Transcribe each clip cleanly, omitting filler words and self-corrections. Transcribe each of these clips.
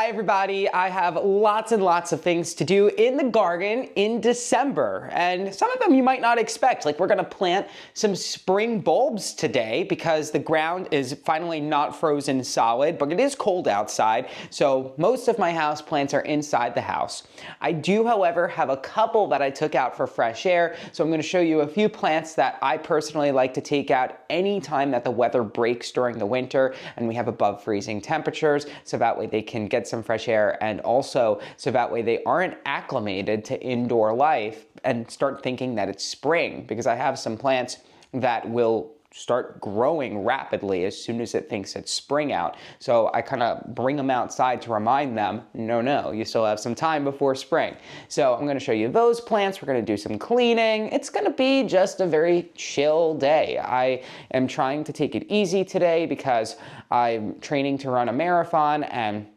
Hi everybody, I have lots and lots of things to do in the garden in December, and some of them you might not expect. Like we're gonna plant some spring bulbs today because the ground is finally not frozen solid, but it is cold outside, so most of my house plants are inside the house. I do, however, have a couple that I took out for fresh air, so I'm gonna show you a few plants that I personally like to take out anytime that the weather breaks during the winter and we have above freezing temperatures, so that way they can get some fresh air, and also so that way they aren't acclimated to indoor life and start thinking that it's spring, because I have some plants that will start growing rapidly as soon as it thinks it's spring out. So I kind of bring them outside to remind them, no, you still have some time before spring. So I'm going to show you those plants. We're going to do some cleaning. It's going to be just a very chill day. I am trying to take it easy today because I'm training to run a marathon, and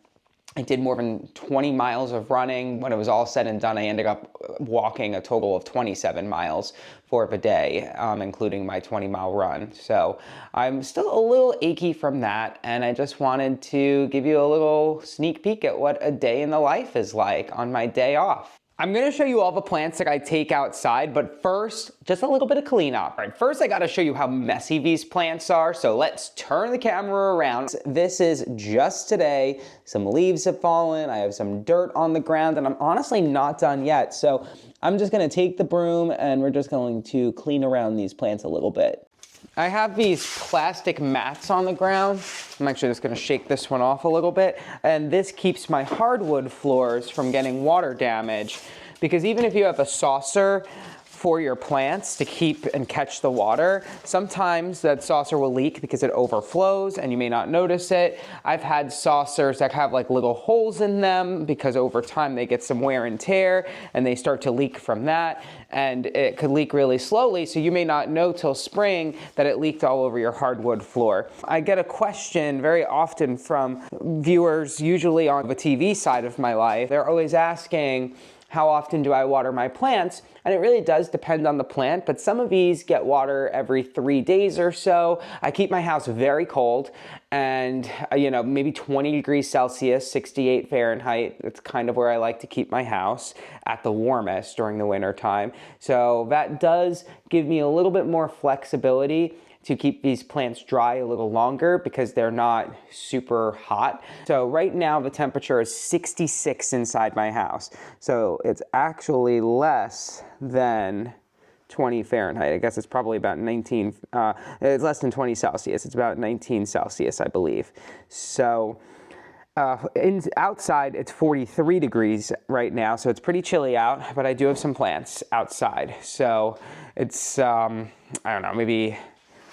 I did more than 20 miles of running. When it was all said and done, I ended up walking a total of 27 miles for the day, including my 20-mile run. So I'm still a little achy from that, and I just wanted to give you a little sneak peek at what a day in the life is like on my day off. I'm gonna show you all the plants that I take outside, but first, just a little bit of cleanup. All right, first I gotta show you how messy these plants are, so let's turn the camera around. This is just today. Some leaves have fallen, I have some dirt on the ground, and I'm honestly not done yet. So I'm just gonna take the broom and we're just going to clean around these plants a little bit. I have these plastic mats on the ground. I'm actually just gonna shake this one off a little bit. And this keeps my hardwood floors from getting water damage, because even if you have a saucer for your plants to keep and catch the water, sometimes that saucer will leak because it overflows and you may not notice it. I've had saucers that have like little holes in them because over time they get some wear and tear and they start to leak from that, and it could leak really slowly, so you may not know till spring that it leaked all over your hardwood floor. I get a question very often from viewers, usually on the TV side of my life. They're always asking, how often do I water my plants? And it really does depend on the plant, but some of these get water every 3 days or so. I keep my house very cold, and maybe 20 degrees Celsius, 68 Fahrenheit. That's kind of where I like to keep my house at the warmest during the winter time. So that does give me a little bit more flexibility to keep these plants dry a little longer because they're not super hot. So right now the temperature is 66 inside my house. So it's actually less than 20 Fahrenheit. I guess it's probably about 19, it's less than 20 Celsius. It's about 19 Celsius, I believe. So outside it's 43 degrees right now, so it's pretty chilly out, but I do have some plants outside. So it's, I don't know, maybe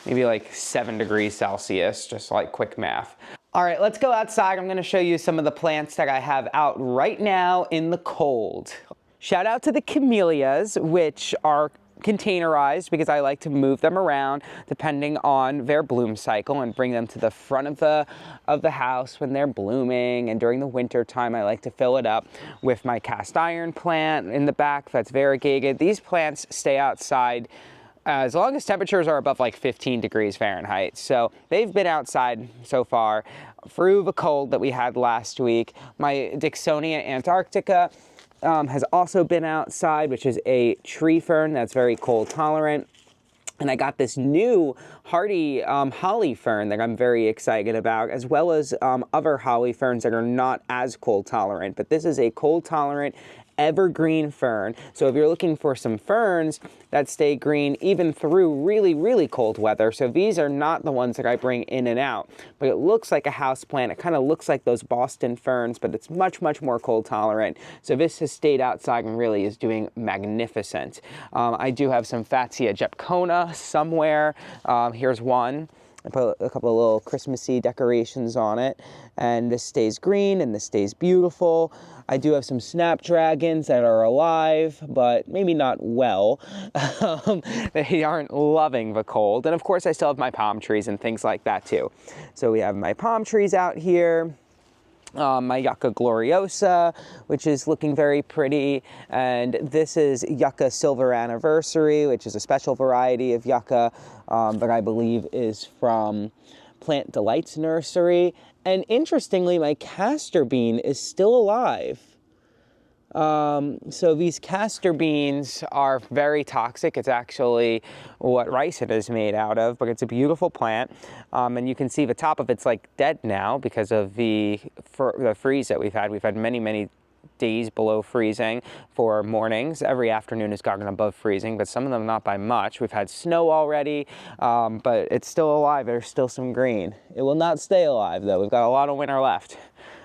like 7 degrees Celsius, just like quick math. All right, let's go outside. I'm gonna show you some of the plants that I have out right now in the cold. Shout out to the camellias, which are containerized because I like to move them around depending on their bloom cycle and bring them to the front of the house when they're blooming. And during the winter time, I like to fill it up with my cast iron plant in the back that's variegated. These plants stay outside as long as temperatures are above like 15 degrees Fahrenheit. So they've been outside so far through the cold that we had last week. My Dicksonia antarctica has also been outside, which is a tree fern that's very cold tolerant. And I got this new hardy holly fern that I'm very excited about, as well as other holly ferns that are not as cold tolerant. But this is a cold tolerant evergreen fern. So if you're looking for some ferns that stay green even through really, really cold weather, so these are not the ones that I bring in and out, but it looks like a house plant. It kind of looks like those Boston ferns, but it's much, much more cold tolerant. So this has stayed outside and really is doing magnificent. I do have some Fatsia japonica somewhere. Here's one. I put a couple of little Christmassy decorations on it, and this stays green and this stays beautiful. I do have some snapdragons that are alive, but maybe not well. They aren't loving the cold. And of course I still have my palm trees and things like that too. So we have my palm trees out here. My Yucca gloriosa, which is looking very pretty, and this is Yucca Silver Anniversary, which is a special variety of yucca that I believe is from Plant Delights nursery. And interestingly, my castor bean is still alive. So these castor beans are very toxic. It's actually what ricin is made out of, but it's a beautiful plant. And you can see the top of it's like dead now because of the freeze that we've had. We've had many, many days below freezing for mornings. Every afternoon has gotten above freezing, but some of them not by much. We've had snow already, but it's still alive. There's still some green. It will not stay alive though. We've got a lot of winter left.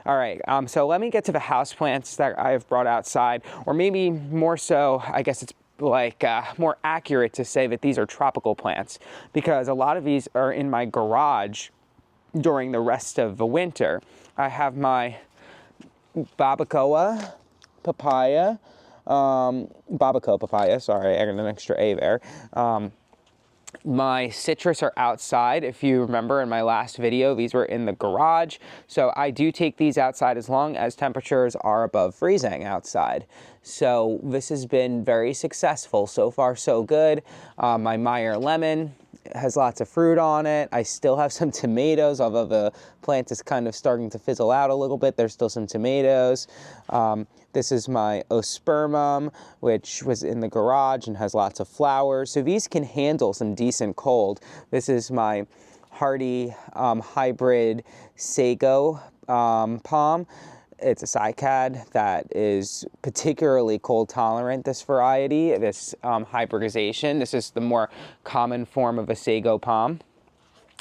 All right, so let me get to the houseplants that I've brought outside, or maybe more so, I guess it's like more accurate to say that these are tropical plants, because a lot of these are in my garage during the rest of the winter. I have my babacoa papaya, sorry, I got an extra A there. My citrus are outside. If you remember in my last video, these were in the garage. So I do take these outside as long as temperatures are above freezing outside. So this has been very successful. So far, so good. My Meyer lemon has lots of fruit on it. I still have some tomatoes, although the plant is kind of starting to fizzle out a little bit. There's still some tomatoes. This is my ospermum, which was in the garage and has lots of flowers. So these can handle some decent cold. This is my hardy hybrid sago palm. It's a cycad that is particularly cold tolerant, this variety, this hybridization. This is the more common form of a sago palm,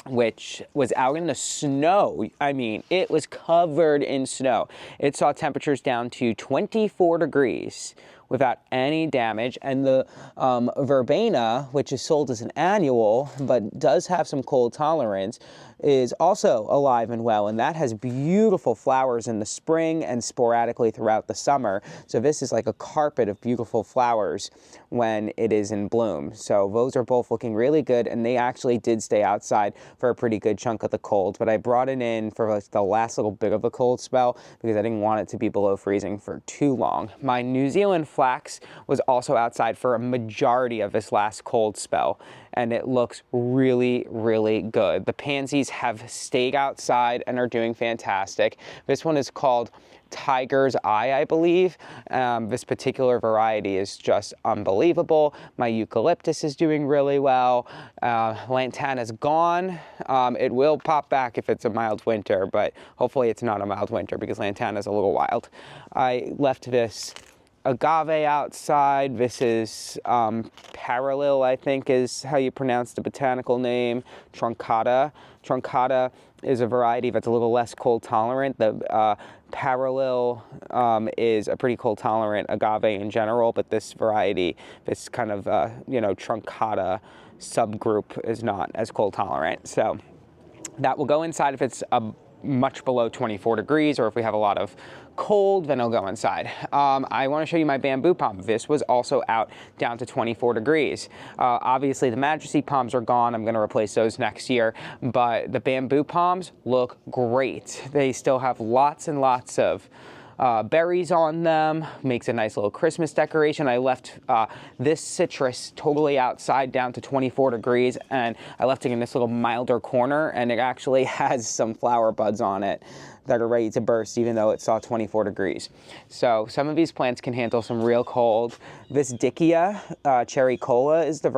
which was out in the snow. I mean, it was covered in snow. It saw temperatures down to 24 degrees without any damage. And the verbena, which is sold as an annual, but does have some cold tolerance, is also alive and well, and that has beautiful flowers in the spring and sporadically throughout the summer. So this is like a carpet of beautiful flowers when it is in bloom. So those are both looking really good, and they actually did stay outside for a pretty good chunk of the cold, but I brought it in for like the last little bit of a cold spell because I didn't want it to be below freezing for too long. My New Zealand flax was also outside for a majority of this last cold spell, and it looks really, really good. The pansies have stayed outside and are doing fantastic. This one is called Tiger's Eye, I believe. This particular variety is just unbelievable. My eucalyptus is doing really well. Lantana's gone. It will pop back if it's a mild winter, but hopefully it's not a mild winter because Lantana's a little wild. I left this agave outside. This is parallel, I think is how you pronounce the botanical name, truncata. Truncata is a variety that's a little less cold tolerant. The parallel is a pretty cold tolerant agave in general, but this variety, this kind of, truncata subgroup is not as cold tolerant. So that will go inside if it's much below 24 degrees, or if we have a lot of cold, then it'll go inside. I want to show you my bamboo palm. This was also out down to 24 degrees. Obviously the majesty palms are gone. I'm going to replace those next year, but the bamboo palms look great. They still have lots and lots of berries on them, makes a nice little Christmas decoration. I left this citrus totally outside down to 24 degrees, and I left it in this little milder corner, and it actually has some flower buds on it that are ready to burst even though it saw 24 degrees. So some of these plants can handle some real cold. This Dickia, cherry cola is the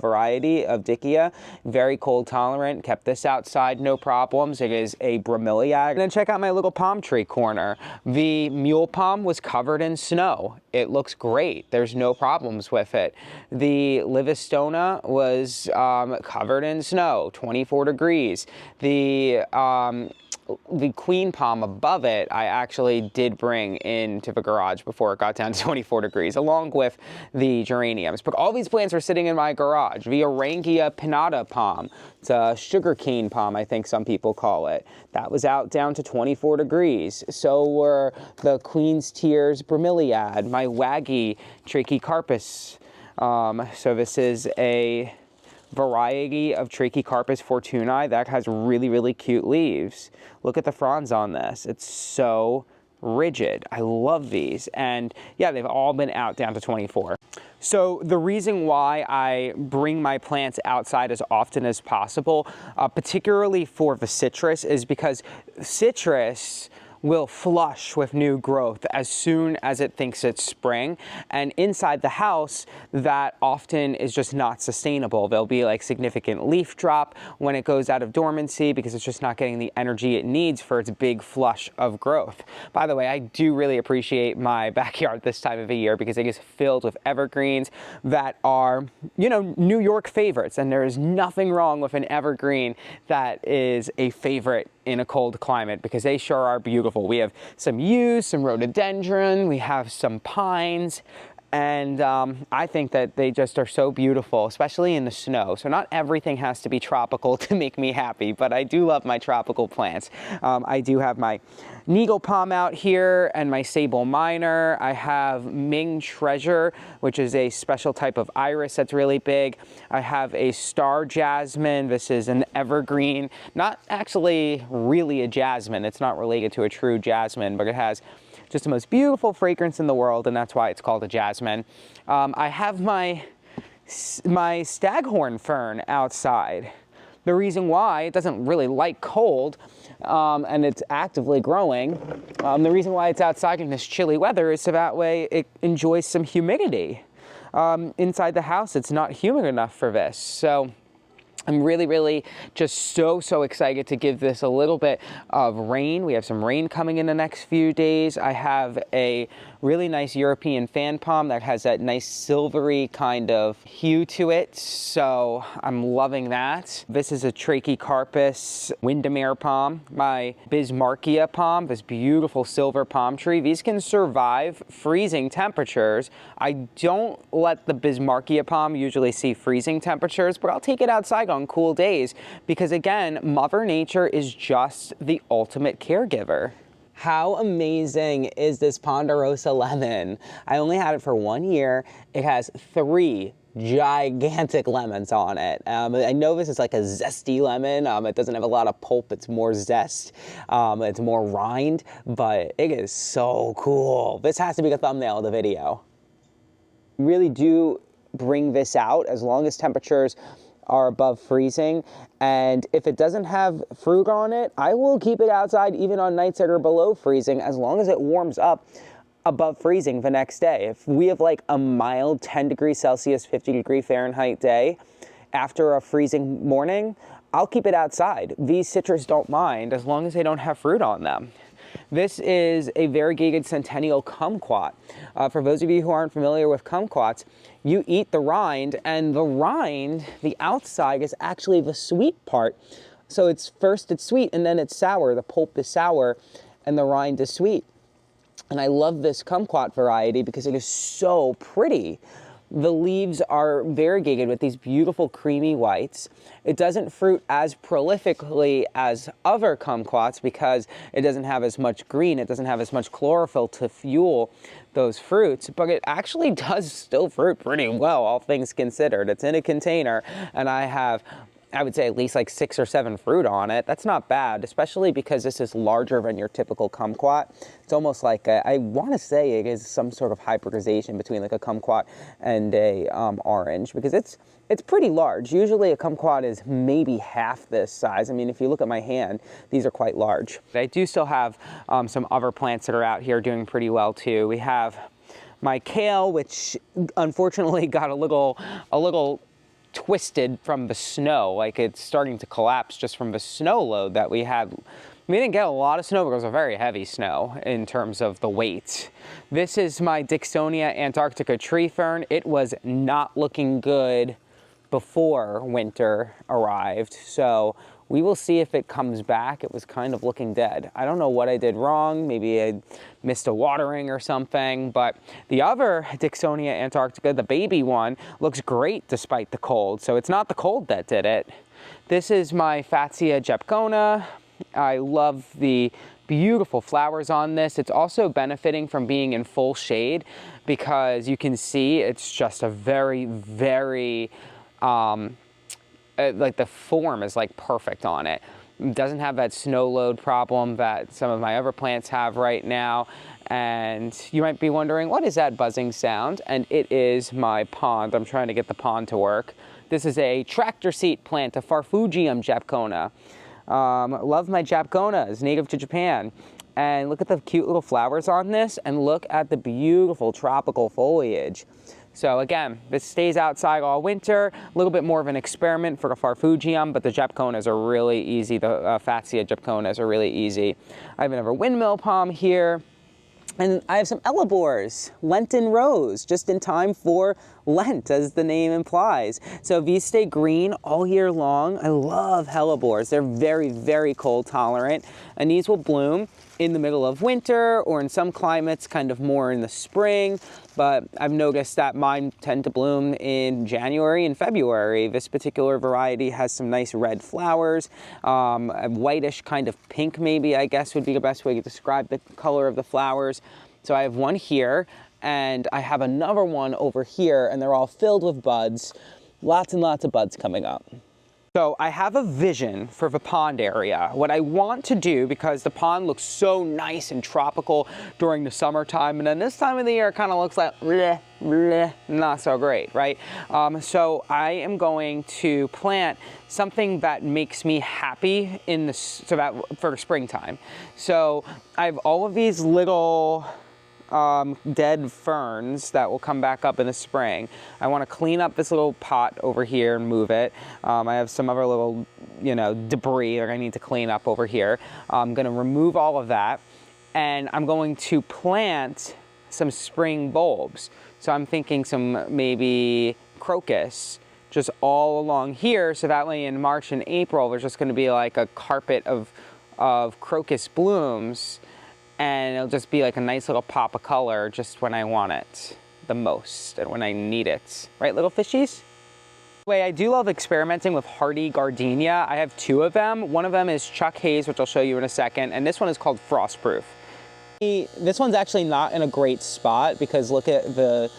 variety of Dickia. Very cold tolerant, kept this outside, no problems. It is a Bromeliad. And then check out my little palm tree corner. The mule palm was covered in snow. It looks great. There's no problems with it. The Livistona was covered in snow, 24 degrees. The queen palm above it, I actually did bring into the garage before it got down to 24 degrees, along with the geraniums. But all these plants are sitting in my garage. The Orangia pinnata palm, it's a sugarcane palm, I think some people call it. That was out down to 24 degrees. So were the Queen's Tears bromeliad, my Waggy Trachycarpus. So this is a variety of Trachycarpus fortunei that has really, really cute leaves. Look at the fronds on this. It's so rigid. I love these. And yeah, they've all been out down to 24. So the reason why I bring my plants outside as often as possible, particularly for the citrus, is because citrus will flush with new growth as soon as it thinks it's spring. And inside the house, that often is just not sustainable. There'll be like significant leaf drop when it goes out of dormancy because it's just not getting the energy it needs for its big flush of growth. By the way, I do really appreciate my backyard this time of the year because it is filled with evergreens that are, you know, New York favorites. And there is nothing wrong with an evergreen that is a favorite in a cold climate because they sure are beautiful. We have some yews, some rhododendron, we have some pines, and I think that they just are so beautiful, especially in the snow. So not everything has to be tropical to make me happy, but I do love my tropical plants. I do have my Needle Palm out here and my Sable Minor. I have Ming Treasure, which is a special type of iris that's really big. I have a Star Jasmine. This is an evergreen, not actually really a jasmine. It's not related to a true jasmine, but it has just the most beautiful fragrance in the world, and that's why it's called a jasmine. I have my staghorn fern outside. The reason why it doesn't really like cold, and it's actively growing, the reason why it's outside in this chilly weather is so that way it enjoys some humidity. Inside the house, it's not humid enough for this. So I'm really just so excited to give this a little bit of rain. We have some rain coming in the next few days. I have a really nice European fan palm that has that nice silvery kind of hue to it, so I'm loving that. This is a Trachycarpus Windermere palm. My Bismarckia palm, this beautiful silver palm tree, these can survive freezing temperatures. I don't let the Bismarckia palm usually see freezing temperatures, but I'll take it outside on cool days because, again, Mother Nature is just the ultimate caregiver. How amazing is this Ponderosa lemon? I only had it for 1 year. It has 3 gigantic lemons on it. I know this is like a zesty lemon. It doesn't have a lot of pulp. It's more zest. It's more rind, but it is so cool. This has to be the thumbnail of the video. Really do bring this out as long as temperatures are above freezing, and if it doesn't have fruit on it, I will keep it outside even on nights that are below freezing as long as it warms up above freezing the next day. If we have like a mild 10 degrees Celsius, 50 degree Fahrenheit day after a freezing morning, I'll keep it outside. These citrus don't mind as long as they don't have fruit on them. This is a variegated centennial kumquat. For those of you who aren't familiar with kumquats, you eat the rind, and the rind, the outside, is actually the sweet part. So it's sweet, and then it's sour. The pulp is sour, and the rind is sweet. And I love this kumquat variety because it is so pretty. The leaves are variegated with these beautiful creamy whites. It doesn't fruit as prolifically as other kumquats because it doesn't have as much green, it doesn't have as much chlorophyll to fuel those fruits, but it actually does still fruit pretty well, all things considered. It's in a container, and I would say at least like 6 or 7 fruit on it. That's not bad, especially because this is larger than your typical kumquat. It's almost like I want to say it is some sort of hybridization between like a kumquat and a orange, because it's pretty large. Usually a kumquat is maybe half this size. I mean, if you look at my hand, these are quite large. I do still have some other plants that are out here doing pretty well too. We have my kale, which unfortunately got a little twisted from the snow, like it's starting to collapse just from the snow load that we had. We didn't get a lot of snow, but it was a very heavy snow in terms of the weight. This is my Dicksonia antarctica tree fern. It was not looking good before winter arrived, so we will see if it comes back. It was kind of looking dead. I don't know what I did wrong. Maybe I missed a watering or something, but the other Dicksonia antarctica, the baby one, looks great despite the cold. So it's not the cold that did it. This is my Fatsia japonica. I love the beautiful flowers on this. It's also benefiting from being in full shade because you can see it's just a very, like the form is like perfect on it. It doesn't have that snow load problem that some of my other plants have right now. And you might be wondering, what is that buzzing sound? And it is my pond. I'm trying to get the pond to work. This is a tractor seat plant, a Farfugium Japcona. Love my Japconas, native to Japan. And look at the cute little flowers on this, and look at the beautiful tropical foliage. So again, this stays outside all winter, a little bit more of an experiment for a Farfugium, but the Japconas are really easy. The Fatsia Japconas are really easy. I have another windmill palm here. And I have some Ellebores, Lenten rose, just in time for Lent, as the name implies. So these stay green all year long. I love hellebores. They're very, very cold tolerant. And these will bloom in the middle of winter, or in some climates kind of more in the spring. But I've noticed that mine tend to bloom in January and February. This particular variety has some nice red flowers, a whitish kind of pink maybe, I guess would be the best way to describe the color of the flowers. So I have one here, and I have another one over here, and they're all filled with buds. Lots and lots of buds coming up. So I have a vision for the pond area. What I want to do, because the pond looks so nice and tropical during the summertime, and then this time of the year it kind of looks like bleh, bleh, not so great, right? So I am going to plant something that makes me happy for springtime. So I have all of these little dead ferns that will come back up in the spring. I want to clean up this little pot over here and move it. I have some other little, debris that I need to clean up over here. I'm going to remove all of that, and I'm going to plant some spring bulbs. So I'm thinking some maybe crocus just all along here, so that way in March and April there's just going to be like a carpet of crocus blooms. And it'll just be like a nice little pop of color just when I want it the most and when I need it. Right, little fishies? Anyway, I do love experimenting with hardy gardenia. I have two of them. One of them is Chuck Hayes, which I'll show you in a second, and this one is called Frostproof. This one's actually not in a great spot because look at the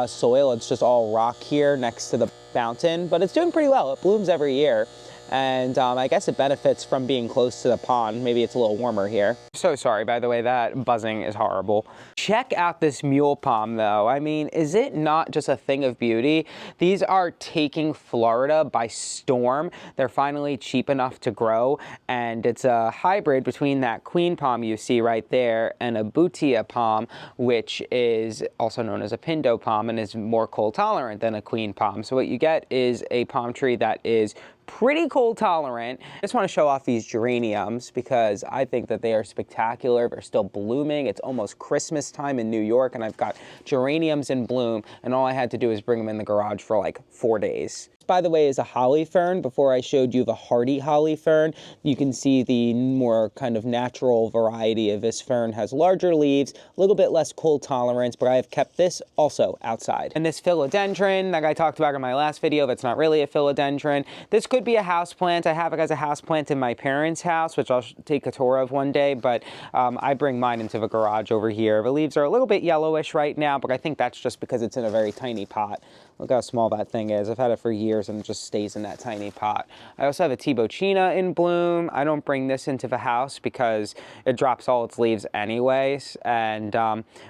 soil. It's just all rock here next to the fountain, but it's doing pretty well. It blooms every year. And I guess it benefits from being close to the pond. Maybe it's a little warmer here. So sorry, by the way, that buzzing is horrible. Check out this mule palm though. I mean, is it not just a thing of beauty? These are taking Florida by storm. They're finally cheap enough to grow, and it's a hybrid between that queen palm you see right there and a butia palm, which is also known as a pindo palm and is more cold tolerant than a queen palm. So what you get is a palm tree that is pretty cold tolerant. I just want to show off these geraniums because I think that they are spectacular. They're still blooming. It's almost Christmas time in New York, and I've got geraniums in bloom, and all I had to do is bring them in the garage for like 4 days. By the way, is a holly fern. Before I showed you the hardy holly fern, you can see the more kind of natural variety of this fern has larger leaves, a little bit less cold tolerance, but I have kept this also outside. And this philodendron that I talked about in my last video, that's not really a philodendron. This could be a houseplant. I have it as a houseplant in my parents' house, which I'll take a tour of one day, but I bring mine into the garage over here. The leaves are a little bit yellowish right now, but I think that's just because it's in a very tiny pot. Look how small that thing is. I've had it for years and it just stays in that tiny pot. I also have a Tibocina in bloom. I don't bring this into the house because it drops all its leaves anyways. And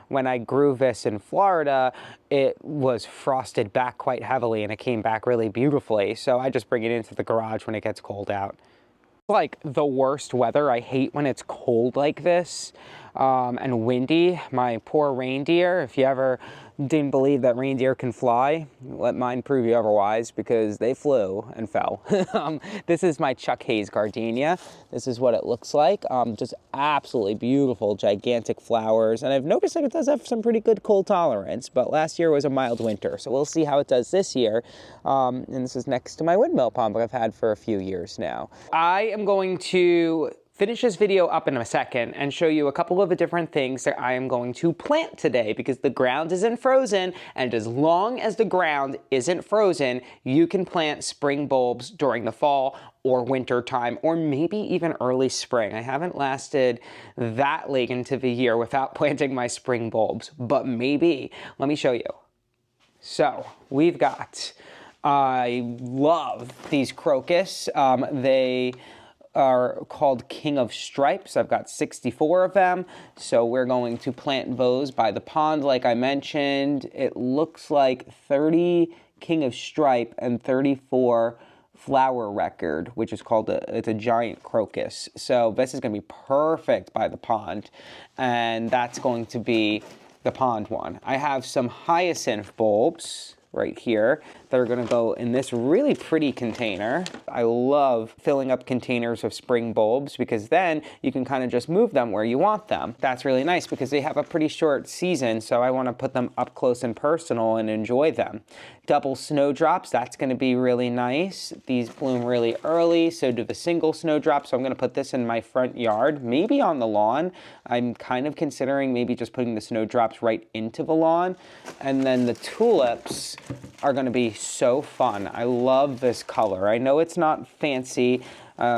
when I grew this in Florida, it was frosted back quite heavily and it came back really beautifully. So I just bring it into the garage when it gets cold out. Like the worst weather. I hate when it's cold like this and windy. My poor reindeer, if you ever didn't believe that reindeer can fly, let mine prove you otherwise because they flew and fell. This is my Chuck Hayes gardenia. This is what it looks like. Just absolutely beautiful, gigantic flowers. And I've noticed that it does have some pretty good cold tolerance, but last year was a mild winter. So we'll see how it does this year. And this is next to my windmill palm that I've had for a few years now. I am going to finish this video up in a second and show you a couple of the different things that I am going to plant today because the ground isn't frozen, and as long as the ground isn't frozen, you can plant spring bulbs during the fall or winter time, or maybe even early spring. I haven't lasted that late into the year without planting my spring bulbs, but maybe. Let me show you. So we've got, I love these crocus. They are called King of Stripes. I've got 64 of them, so we're going to plant those by the pond like I mentioned. It looks like 30 King of Stripe and 34 Flower Record, which is called it's a giant crocus. So this is going to be perfect by the pond, and that's going to be the pond one. I have some hyacinth bulbs right here that are going to go in this really pretty container. I love filling up containers of spring bulbs because then you can kind of just move them where you want them. That's really nice because they have a pretty short season, so I want to put them up close and personal and enjoy them. Double snowdrops, that's going to be really nice. These bloom really early, so do the single snowdrops. So I'm going to put this in my front yard, maybe on the lawn. I'm kind of considering maybe just putting the snowdrops right into the lawn. And then the tulips are going to be so fun. I love this color. I know it's not fancy.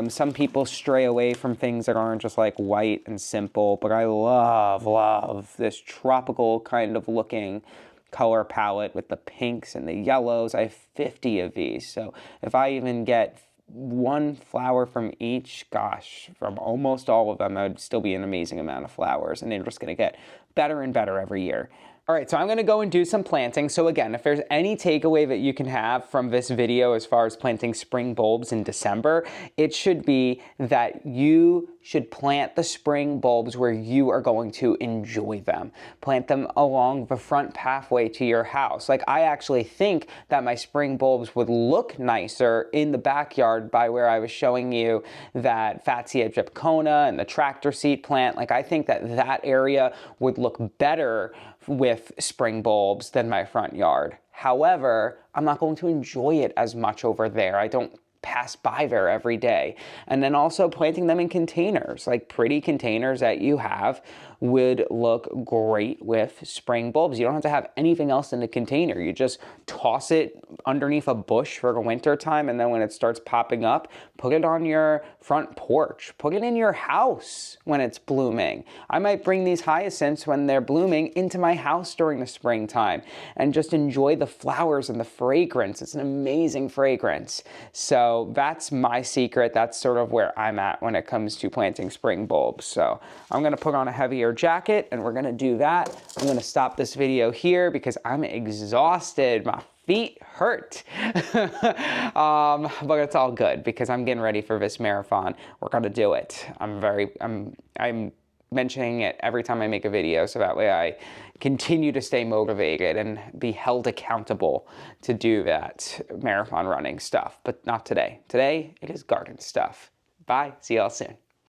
Some people stray away from things that aren't just like white and simple, but I love this tropical kind of looking color palette with the pinks and the yellows. I have 50 of these, so if I even get one flower from each, gosh, from almost all of them, that would still be an amazing amount of flowers, and they're just going to get better and better every year. All right, so I'm gonna go and do some planting. So again, if there's any takeaway that you can have from this video as far as planting spring bulbs in December, it should be that you should plant the spring bulbs where you are going to enjoy them. Plant them along the front pathway to your house. Like, I actually think that my spring bulbs would look nicer in the backyard by where I was showing you that Fatsia gypcona and the tractor seat plant. Like, I think that that area would look better with spring bulbs than my front yard. However, I'm not going to enjoy it as much over there. I don't pass by there every day. And then also planting them in containers, like pretty containers that you have, would look great with spring bulbs. You don't have to have anything else in the container. You just toss it underneath a bush for the winter time, and then when it starts popping up, put it on your front porch. Put it in your house when it's blooming. I might bring these hyacinths when they're blooming into my house during the springtime and just enjoy the flowers and the fragrance. It's an amazing fragrance. So that's my secret. That's sort of where I'm at when it comes to planting spring bulbs. So I'm gonna put on a heavier jacket and we're gonna do that. I'm gonna stop this video here because I'm exhausted. My feet hurt. But it's all good because I'm getting ready for this marathon. We're gonna do it. I'm mentioning it every time I make a video, so that way I continue to stay motivated and be held accountable to do that marathon running stuff, but not today. Today, it is garden stuff. Bye, see y'all soon.